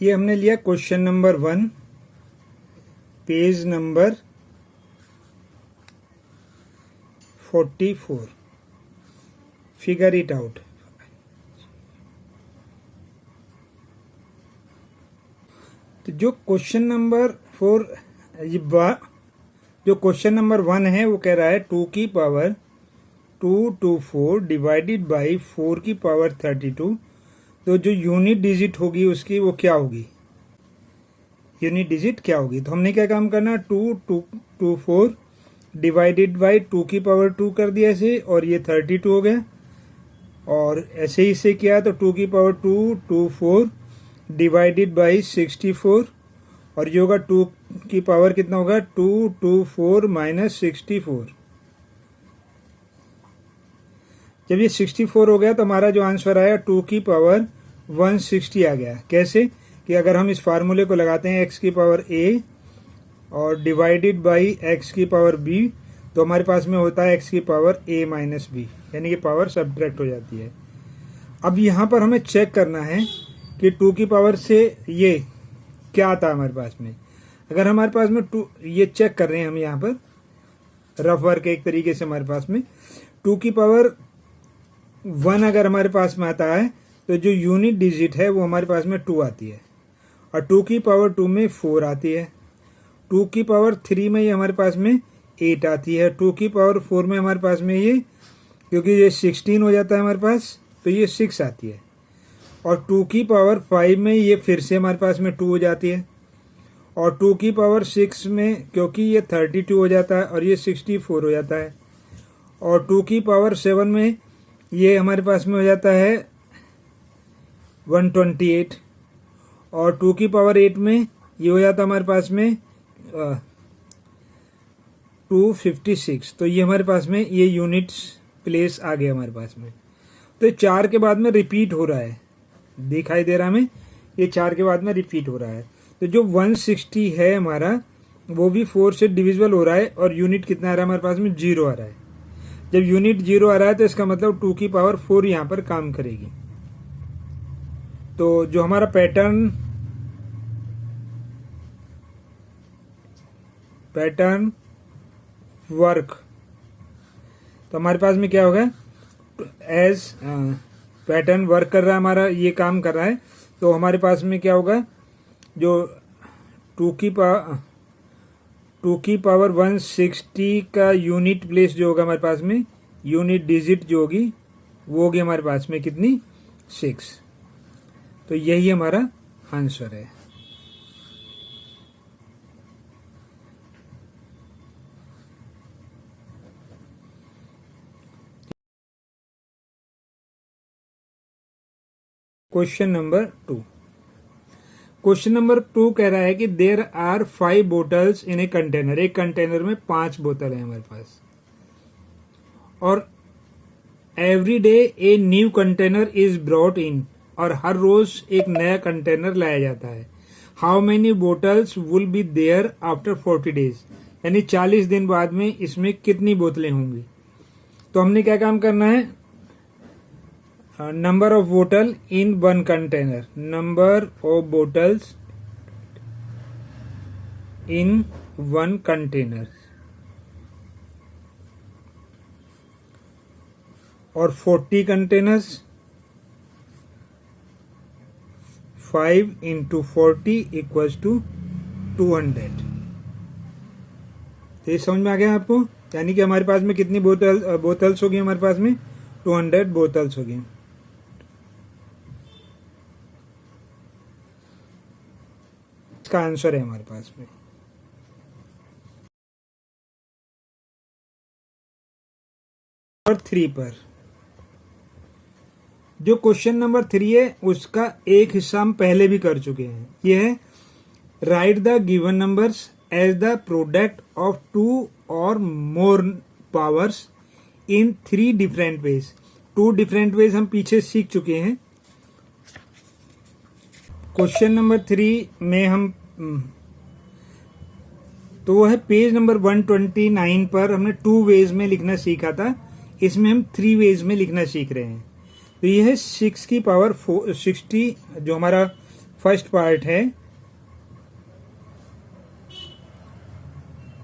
ये हमने लिया question number 1, page number 44। Figure it out. तो जो क्वेश्चन नंबर 1 है वो कह रहा है 2 की पावर 224 डिवाइडेड बाई 4 की पावर 32। तो जो यूनिट डिजिट होगी उसकी वो क्या होगी, यूनिट डिजिट क्या होगी। तो हमने क्या काम करना, 224 डिवाइडेड बाई 2 की पावर 2 कर दिया ऐसे, और ये 32 हो गया। और ऐसे ही से किया तो 2 की पावर 224 डिवाइडेड बाई 64, और ये होगा 2 की पावर कितना होगा 224 माइनस 64। जब ये 64 हो गया तो हमारा जो आंसर आया 2 की पावर 160 आ गया। कैसे कि अगर हम इस फार्मूले को लगाते हैं x की पावर a और डिवाइडेड बाई x की पावर b, तो हमारे पास में होता है x की पावर a माइनस b, यानी कि पावर सब्ट्रैक्ट हो जाती है। अब यहाँ पर हमें चेक करना है कि 2 की पावर से ये क्या आता है हमारे पास में। अगर हमारे पास में 2, ये चेक कर रहे हैं हम यहाँ पर रफ वर्क एक तरीके से, हमारे पास में 2 की पावर 1 अगर हमारे पास में आता है तो जो यूनिट डिजिट है वो हमारे पास में 2 आती है, और 2 की पावर 2 में 4 आती है। 2 की पावर 3 में ये हमारे पास में 8 आती है। 2 की पावर 4 में हमारे पास में ये, क्योंकि ये 16 हो जाता है हमारे पास, तो ये 6 आती है। और 2 की पावर 5 में ये फिर से हमारे पास में 2 हो जाती है। और 2 की पावर 6 में क्योंकि ये 32 हो जाता है और ये 64 हो जाता है। और 2 की पावर 7 में ये हमारे पास में हो जाता है 128, और 2 की पावर 8 में ये हो जाता है हमारे पास में 256। तो ये हमारे पास में ये यूनिट्स प्लेस आ गए हमारे पास में। तो 4 के बाद में रिपीट हो रहा है, दिखाई दे रहा हमें, ये 4 के बाद में रिपीट हो रहा है। तो जो 160 है हमारा वो भी 4 से डिविजिबल हो रहा है, और यूनिट कितना आ रहा है हमारे पास में 0 आ रहा है। जब यूनिट 0 आ रहा है तो इसका मतलब 2 की पावर 4 यहाँ पर काम करेगी। तो जो हमारा पैटर्न वर्क, तो हमारे पास में क्या होगा, एज पैटर्न वर्क कर रहा है हमारा, ये काम कर रहा है, तो हमारे पास में क्या होगा, जो 2 की पावर 160 का यूनिट प्लेस जो होगा हमारे पास में, यूनिट डिजिट जो होगी वो होगी हमारे पास में कितनी, 6। तो यही हमारा आंसर है। क्वेश्चन नंबर 2 कह रहा है कि there are 5 bottles in a container. एक कंटेनर में 5 बोतल है हमारे पास, और every day a new container is brought in, और हर रोज एक नया कंटेनर लाया जाता है। How many bottles will be there after 40 days, यानी 40 दिन बाद में इसमें कितनी बोतलें होंगी। तो हमने क्या काम करना है, नंबर ऑफ बोतल इन 1 container, number of bottles in 1 container, और 40 कंटेनर्स, 5 इंटू 40 इक्वल्स टू 200। तो ये समझ में आ गया आपको, यानी कि हमारे पास में कितनी बोतल्स होगी, हमारे पास में 200 बोतल्स होगी। इसका आंसर है हमारे पास में। नंबर 3 पर, जो क्वेश्चन नंबर 3 है उसका एक हिस्सा हम पहले भी कर चुके हैं। यह है right the given numbers as the product of 2 और more powers in 3 different ways. 2 different ways हम पीछे सीख चुके हैं। क्वेश्चन नंबर 3 में हम, तो वो है पेज नंबर 129 पर हमने 2 वेज में लिखना सीखा था, इसमें हम 3 वेज में लिखना सीख रहे हैं। तो ये है 6 की पावर 60, जो हमारा फर्स्ट पार्ट है,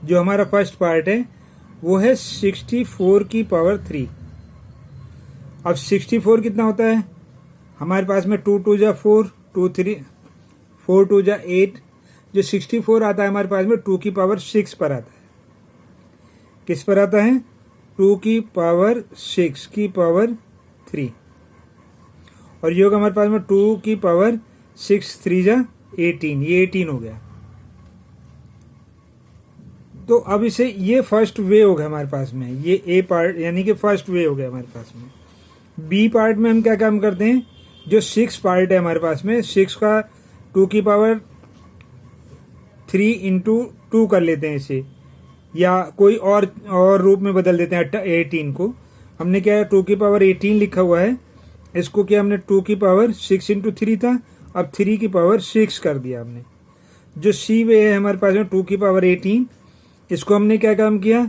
जो हमारा फर्स्ट पार्ट है वो है 64 की पावर 3। अब 64 कितना होता है हमारे पास में, 2 2 जा 4, 2 3 4 2 जा 8। जो 64 आता है हमारे पास में 2 की पावर 6 पर आता है। किस पर आता है? 2 की पावर 6 की पावर 3। और ये होगा हमारे पास में 2 की पावर 6 3 जा 18, ये 18 हो गया। तो अब इसे, ये फर्स्ट वे हो गया हमारे पास में, ये ए पार्ट यानी कि फर्स्ट वे हो गया हमारे पास में। बी पार्ट में हम क्या काम करते हैं, जो 6 पार्ट है हमारे पास में, 6 का 2 की पावर 3 इंटू 2 कर लेते हैं इसे, या कोई और रूप में बदल देते हैं 18 को। हमने क्या है 2 की पावर 18 लिखा हुआ है, इसको क्या हमने 2 की पावर 6 इंटू 3 था, अब 3 की पावर 6 कर दिया हमने। जो सी वे है हमारे पास में 2 की पावर 18, इसको हमने क्या काम किया,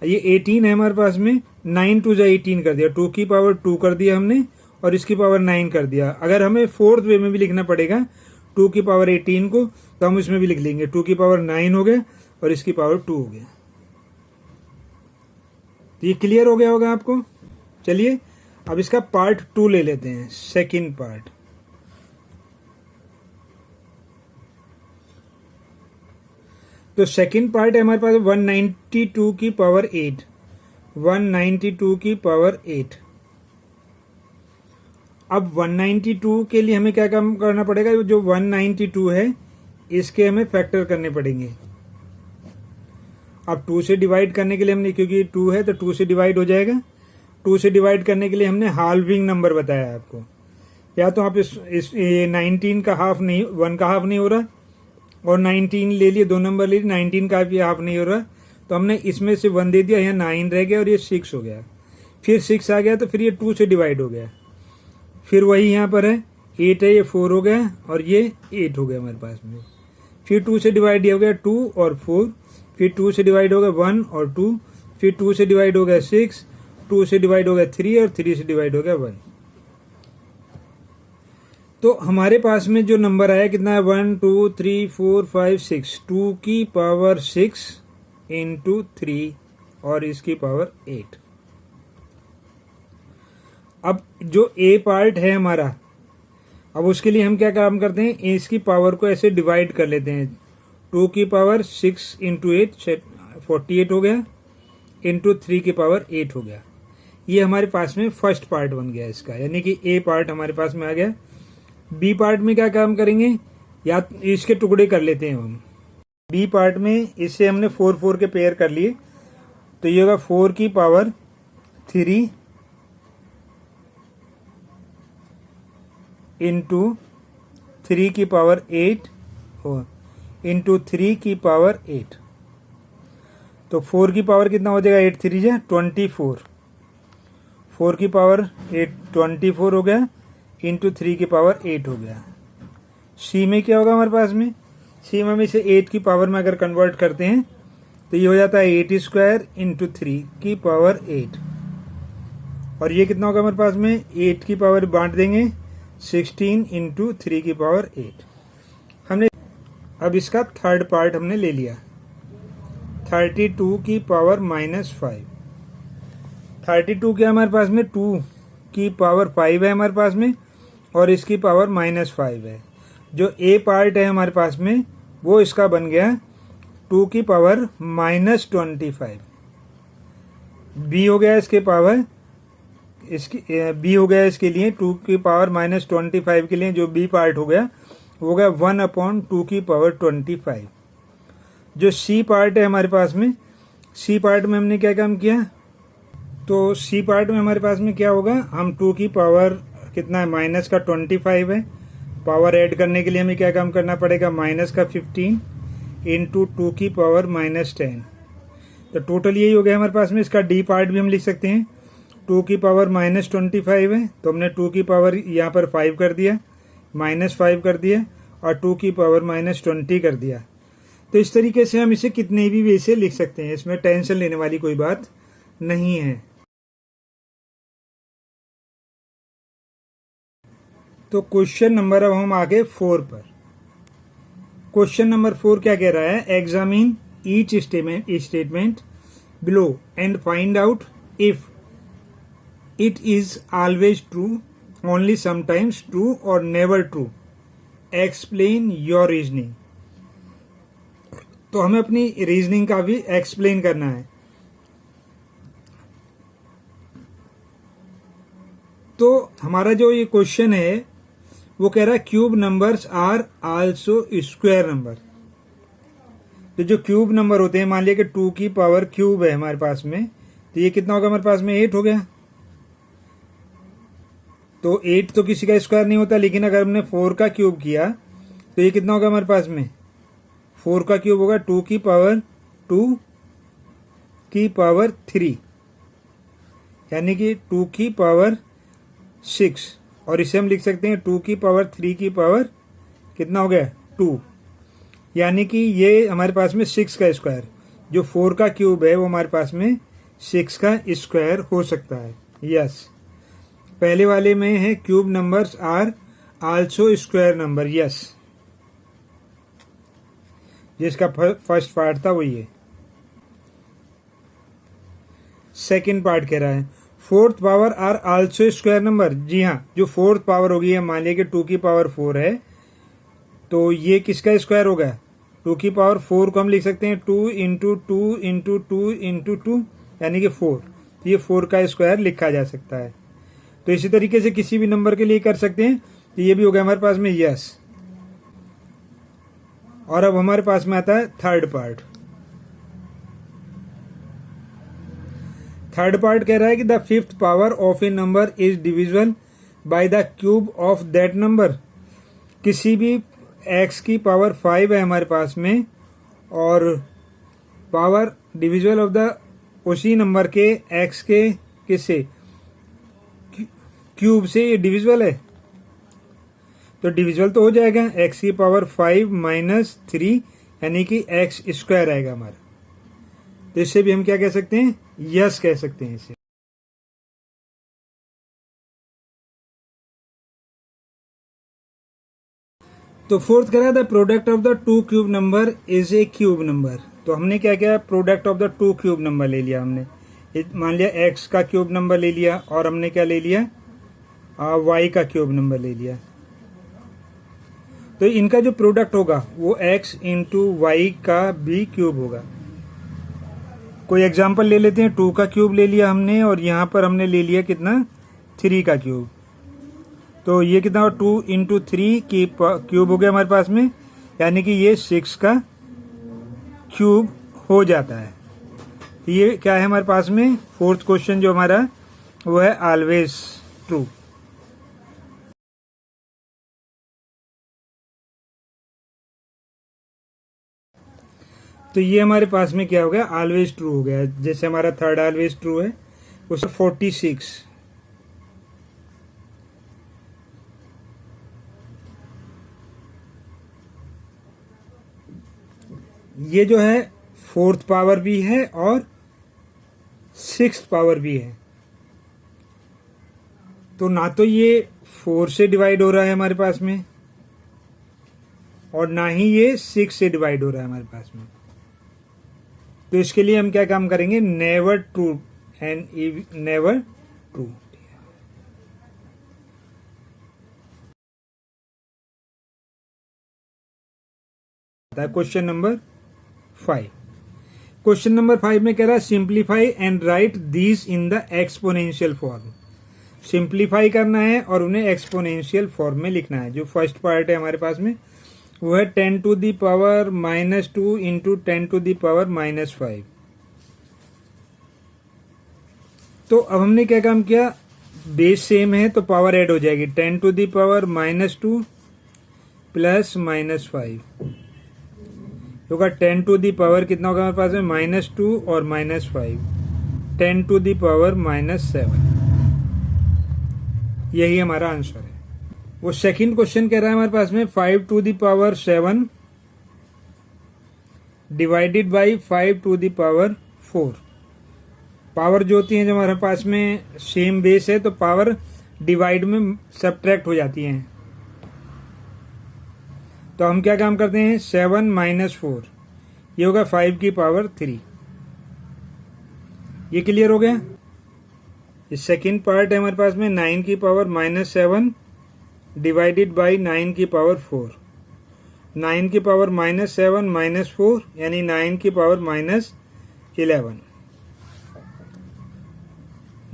ये 18 है हमारे पास में, 9 2 जा 18 कर दिया, 2 की पावर 2 कर दिया हमने और इसकी पावर 9 कर दिया। अगर हमें फोर्थ वे में भी लिखना पड़ेगा 2 की पावर 18 को, तो हम इसमें भी लिख लेंगे, 2 की पावर 9 हो गया और इसकी पावर 2 हो गया। तो ये क्लियर हो गया होगा आपको। चलिए अब इसका पार्ट 2 ले लेते हैं, सेकंड पार्ट। तो सेकंड पार्ट है हमारे पास 192 की पावर 8, 192 की पावर 8। अब 192 के लिए हमें क्या काम करना पड़ेगा, जो 192 है इसके हमें फैक्टर करने पड़ेंगे। अब 2 से डिवाइड करने के लिए हमने, क्योंकि 2 है तो 2 से डिवाइड हो जाएगा, 2 से डिवाइड करने के लिए हमने हाल्विंग नंबर बताया आपको। या तो आप इस 19 का हाफ नहीं, 1 का हाफ नहीं हो रहा, और 19 ले लिए, 2 नंबर ले लिए, 19 का भी हाफ नहीं हो रहा, तो हमने इसमें से 1 दे दिया, यहाँ 9 रह गया और ये 6 हो गया। फिर 6 आ गया तो फिर ये 2 से डिवाइड हो गया, फिर वही यहाँ पर है 8 है, ये 4 हो गया और ये 8 हो गया हमारे पास में। फिर 2 से डिवाइड हो गया 2 और 4, फिर 2 से डिवाइड हो गया 1 और 2, फिर 2 से डिवाइड हो गया 6, 2 से डिवाइड हो गया 3 और 3 से डिवाइड हो गया 1। तो हमारे पास में जो नंबर आया कितना है, 1 2 3 4 5 6, 2 की पावर 6 इंटू 3 और इसकी पावर 8। अब जो ए पार्ट है हमारा, अब उसके लिए हम क्या काम करते हैं, इसकी पावर को ऐसे डिवाइड कर लेते हैं। 2 की पावर 6 इंटू 8 48 हो गया, इंटू 3 की पावर 8 हो गया। ये हमारे पास में फर्स्ट पार्ट बन गया इसका, यानी कि ए पार्ट हमारे पास में आ गया। बी पार्ट में क्या काम करेंगे, या इसके टुकड़े कर लेते हैं हम। बी पार्ट में इससे हमने 4 4 के पेयर कर लिए, तो ये होगा 4 की पावर 3 इंटू 3 की पावर 8 इंटू 3 की पावर 8। तो 4 की पावर कितना हो जाएगा, 8 3 जा 24, 4 की पावर 8 24 हो गया, इंटू 3 की पावर 8 हो गया। सी में क्या होगा हमारे पास में, सी में हम इसे 8 की पावर में अगर कन्वर्ट करते हैं तो ये हो जाता है 8 स्क्वायर इंटू 3 की पावर 8। और ये कितना होगा हमारे पास में, 8 की पावर बांट देंगे 16 इंटू 3 की पावर 8। हमने अब इसका थर्ड पार्ट हमने ले लिया, 32 की पावर -5। 32 क्या हमारे पास में, 2 की पावर 5 है हमारे पास में, और इसकी पावर -5 है। जो ए पार्ट है हमारे पास में वो इसका बन गया 2 की पावर -25। बी हो गया इसके पावर, इसकी बी हो गया इसके लिए 2 की पावर -25 के लिए जो बी पार्ट हो गया वो हो गया 1/2 की पावर 25। जो सी पार्ट है हमारे पास में, सी पार्ट में हमने क्या काम किया, तो सी पार्ट में हमारे पास में क्या होगा, हम 2 की पावर कितना है, माइनस का 25 है, पावर ऐड करने के लिए हमें क्या काम करना पड़ेगा, माइनस का 15 इंटू 2 की पावर -10। तो टोटल यही हो गया हमारे पास में। इसका डी पार्ट भी हम लिख सकते हैं, 2 की पावर -25 है, तो हमने 2 की पावर यहाँ पर 5 कर दिया, -5 कर दिया, और 2 की पावर -20 कर दिया। तो इस तरीके से हम इसे कितने भी वे से लिख सकते हैं, इसमें टेंशन लेने वाली कोई बात नहीं है। तो क्वेश्चन नंबर अब हम आगे 4 पर। क्वेश्चन नंबर 4 क्या कह रहा है, examine each statement below and find out if it is always true, only sometimes true और never true, explain your reasoning. तो हमें अपनी रीजनिंग का भी एक्सप्लेन करना है। तो हमारा जो ये क्वेश्चन है वो कह रहा है cube numbers are also square number. तो जो क्यूब नंबर होते हैं, मान लिया कि 2 की पावर क्यूब है हमारे पास में, तो ये कितना होगा हमारे पास में, 8 हो गया। तो 8 तो किसी का स्क्वायर नहीं होता, लेकिन अगर हमने 4 का क्यूब किया तो ये कितना होगा हमारे पास में, 4 का क्यूब होगा 2 की पावर 3, यानी कि 2 की पावर 6, और इसे हम लिख सकते हैं 2 की पावर 3 की पावर कितना हो गया 2, यानी कि ये हमारे पास में 6 का स्क्वायर, जो 4 का क्यूब है वो हमारे पास में 6 का स्क्वायर हो सकता है। यस, पहले वाले में है cube numbers are also square number. Yes, जिसका फर्स्ट पार्ट था वही है। सेकंड पार्ट कह रहा है fourth power are also square number. जी हाँ, जो फोर्थ पावर होगी, मान लिया कि 2 की पावर 4 है, तो ये किसका स्क्वायर होगा, 2 की पावर 4 को हम लिख सकते हैं 2 इंटू 2 इंटू 2 इंटू 2, यानी कि 4। तो ये 4 का स्क्वायर लिखा जा सकता है। तो इसी तरीके से किसी भी नंबर के लिए कर सकते हैं। तो ये भी हो गया हमारे पास में यस। और अब हमारे पास में आता है थर्ड पार्ट। थर्ड पार्ट कह रहा है कि the fifth power of A number is divisible by the cube of that number. किसी भी x की पावर 5 है हमारे पास में, और पावर डिविजिबल ऑफ द उसी नंबर के x के किससे, क्यूब से ये डिविजिबल है, तो डिविजिबल तो हो जाएगा। x की पावर 5 माइनस 3, यानी कि x स्क्वायर आएगा हमारा। तो इससे भी हम क्या कह सकते हैं, यस कह सकते हैं इसे। तो फोर्थ कह रहा है the product of the 2 cube number is a cube number. तो हमने क्या किया, product of the 2 cube number ले लिया हमने। मान लिया x का क्यूब नंबर ले लिया, और हमने क्या ले लिया, y का क्यूब नंबर ले लिया। तो इनका जो प्रोडक्ट होगा वो x इंटू वाई का भी क्यूब होगा। कोई एग्जाम्पल ले लेते हैं, 2 का क्यूब ले लिया हमने, और यहाँ पर हमने ले लिया कितना, 3 का क्यूब। तो ये कितना, 2 इंटू 3 की क्यूब हो गया हमारे पास में, यानी कि ये 6 का क्यूब हो जाता है। ये क्या है हमारे पास में, फोर्थ क्वेश्चन जो हमारा वो है ऑलवेज ट्रू। तो ये हमारे पास में क्या हो गया, ऑलवेज ट्रू हो गया। जैसे हमारा थर्ड ऑलवेज ट्रू है, उसका 46। ये जो है फोर्थ पावर भी है और सिक्स्थ पावर भी है। तो ना तो ये 4 से डिवाइड हो रहा है हमारे पास में, और ना ही ये 6 से डिवाइड हो रहा है हमारे पास में। तो इसके लिए हम क्या काम करेंगे, never true and never true. Question number 5। Question number 5 में कह रहा है simplify and right these in the exponential form. Simplify करना है और उन्हें एक्सपोनेंशियल फॉर्म में लिखना है। जो फर्स्ट पार्ट है हमारे पास में वो है 10 to the power -2 into 10 to the power -5। तो अब हमने क्या काम किया, बेस सेम है तो पावर ऐड हो जाएगी, 10 टू दी पावर -2 प्लस -5 होगा 10 टू दी पावर कितना होगा हमारे पास में, -2 और -5, 10 टू दी पावर -7। यही हमारा आंसर है। वो सेकंड क्वेश्चन कह रहा है हमारे पास में 5 to the power 7 divided by 5 to the power 4। Power जो होती है जब हमारे पास में सेम बेस है तो पावर डिवाइड में सब्ट्रैक्ट हो जाती हैं। तो हम क्या काम करते हैं, 7 माइनस 4, ये होगा 5 की पावर 3। ये क्लियर हो गया। ये सेकेंड पार्ट है हमारे पास में 9 की पावर -7 डिवाइडेड बाई 9 की पावर 4। 9 की पावर -7 -4 यानी 9 की पावर -11।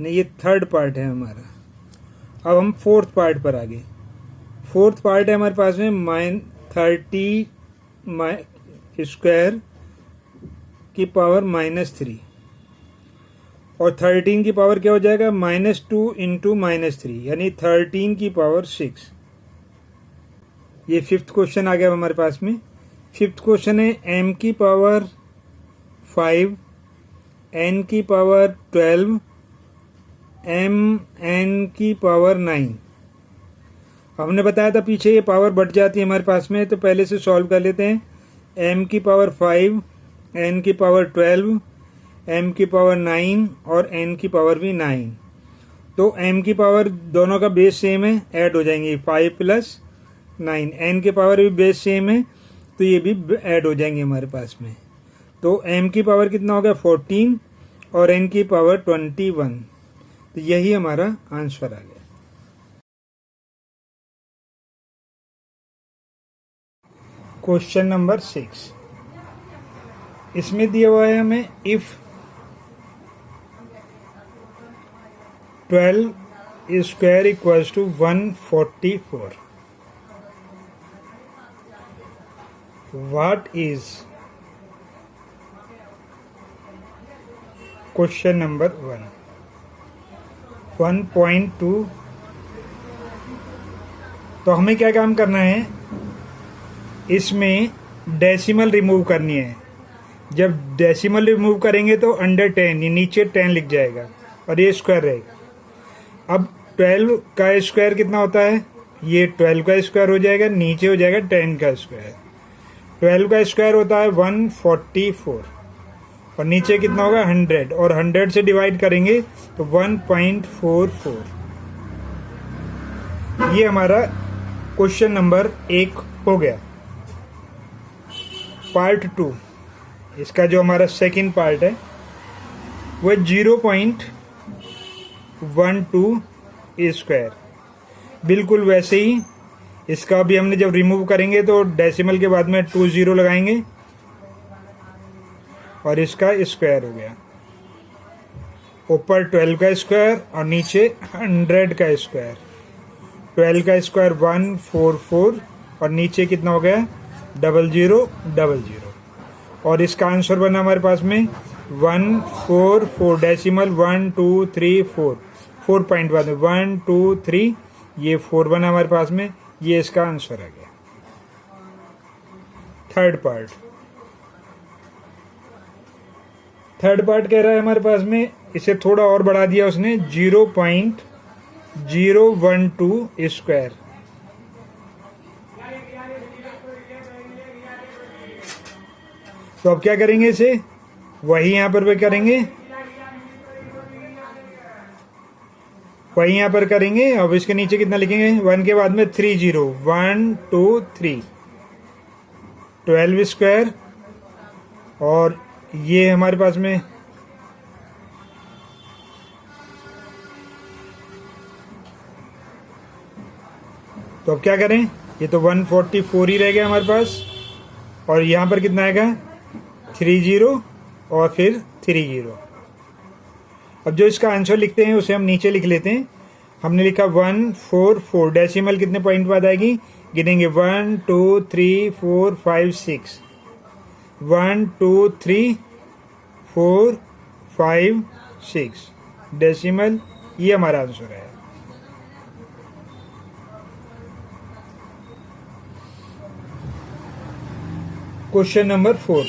नहीं, ये थर्ड पार्ट है हमारा। अब हम फोर्थ पार्ट पर आ गए। फोर्थ पार्ट है हमारे पास में -30 स्क्वायर की पावर -3 और 13 की पावर क्या हो जाएगा, -2 इंटू -3 यानी 13 की पावर 6। ये फिफ्थ क्वेश्चन आ गया हमारे पास में। फिफ्थ क्वेश्चन है m की पावर 5 n की पावर 12 n की पावर 9। हमने बताया था पीछे ये पावर बढ़ जाती है हमारे पास में, तो पहले से सॉल्व कर लेते हैं। m की पावर 5 n की पावर 12 m की पावर 9 और n की पावर भी 9। तो m की पावर दोनों का बेस सेम है, ऐड हो जाएंगे 5 प्लस 9। n की पावर भी बेस सेम है तो ये भी ऐड हो जाएंगे हमारे पास में। तो m की पावर कितना हो गया 14 और n की पावर 21। तो यही हमारा आंसर आ गया। क्वेश्चन नंबर 6, इसमें दिया हुआ है हमें if 12 square equals to 144, what is question number 1.2। तो हमें क्या काम करना है, इसमें डेसिमल रिमूव करनी है। जब डेसिमल रिमूव करेंगे तो अंडर 10 ये नीचे 10 लिख जाएगा और ये स्क्वायर रहेगा। अब 12 का स्क्वायर कितना होता है, ये 12 का स्क्वायर हो जाएगा, नीचे हो जाएगा 10 का स्क्वायर। 12 का स्क्वायर होता है 144 और नीचे कितना होगा 100 और 100 से डिवाइड करेंगे तो 1.44। ये हमारा क्वेश्चन नंबर 1 हो गया। पार्ट 2, इसका जो हमारा सेकंड पार्ट है वो 0.12 स्क्वायर। बिल्कुल वैसे ही इसका भी हमने जब रिमूव करेंगे तो डेसिमल के बाद में 2 0 लगाएंगे और इसका स्क्वायर हो गया। ऊपर 12 का स्क्वायर और नीचे 100 का स्क्वायर। 12 का स्क्वायर 144 और नीचे कितना हो गया 0000 और इसका आंसर बना हमारे पास में 144 डेसिमल 1 2 3 4 4 पॉइंट बाद में 1 2 3 ये 4 बना हमारे पास में। ये इसका आंसर आ गया। थर्ड पार्ट कह रहा है हमारे पास में, इसे थोड़ा और बढ़ा दिया उसने 0.012 स्क्वायर। तो अब क्या करेंगे, इसे वही यहां पर भी करेंगे, वही यहां पर करेंगे। अब इसके नीचे कितना लिखेंगे, 1 के बाद में 3 0 1 2 3 12 स्क्वायर और ये हमारे पास में तो अब क्या करें, ये तो 144 ही रह गया हमारे पास और यहां पर कितना आएगा 3 0 और फिर 3 0। अब जो इसका आंसर लिखते हैं उसे हम नीचे लिख लेते हैं। हमने लिखा 144 डेसिमल कितने पॉइंट बाद आएगी, गिनेंगे 1 2 3 4 5 6 1 2 3 4 5 6 डेसिमल। ये हमारा आंसर है। क्वेश्चन नंबर 4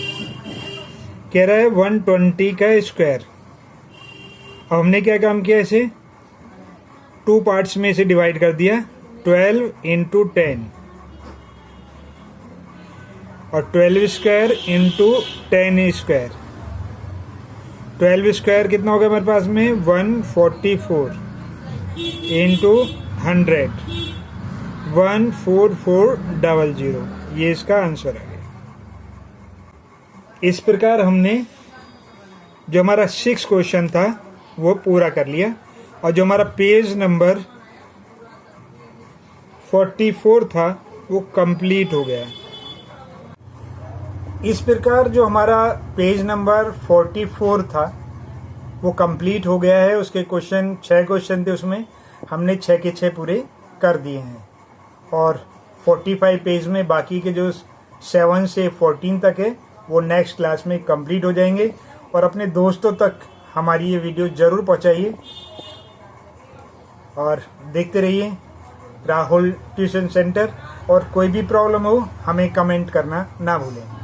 कह रहा है 120 का स्क्वायर। अब हमने क्या काम किया, इसे 2 पार्ट्स में इसे डिवाइड कर दिया 12 इंटू 10 और 12 स्क्वायर इंटू 10 स्क्वायर। 12 स्क्वायर कितना हो गया हमारे पास में 144 इंटू 100 14400 ये इसका आंसर आ गया। इस प्रकार हमने जो हमारा 6 क्वेश्चन था वो पूरा कर लिया और जो हमारा पेज नंबर 44 था वो कंप्लीट हो गया। इस प्रकार जो हमारा पेज नंबर 44 था वो कंप्लीट हो गया है। उसके क्वेश्चन 6 क्वेश्चन थे, उसमें हमने 6 के 6 पूरे कर दिए हैं और 45 पेज में बाकी के जो 7 से 14 तक है वो नेक्स्ट क्लास में कंप्लीट हो जाएंगे। और अपने दोस्तों तक हमारी ये वीडियो ज़रूर पहुंचाइए और देखते रहिए राहुल ट्यूशन सेंटर। और कोई भी प्रॉब्लम हो हमें कमेंट करना ना भूलें।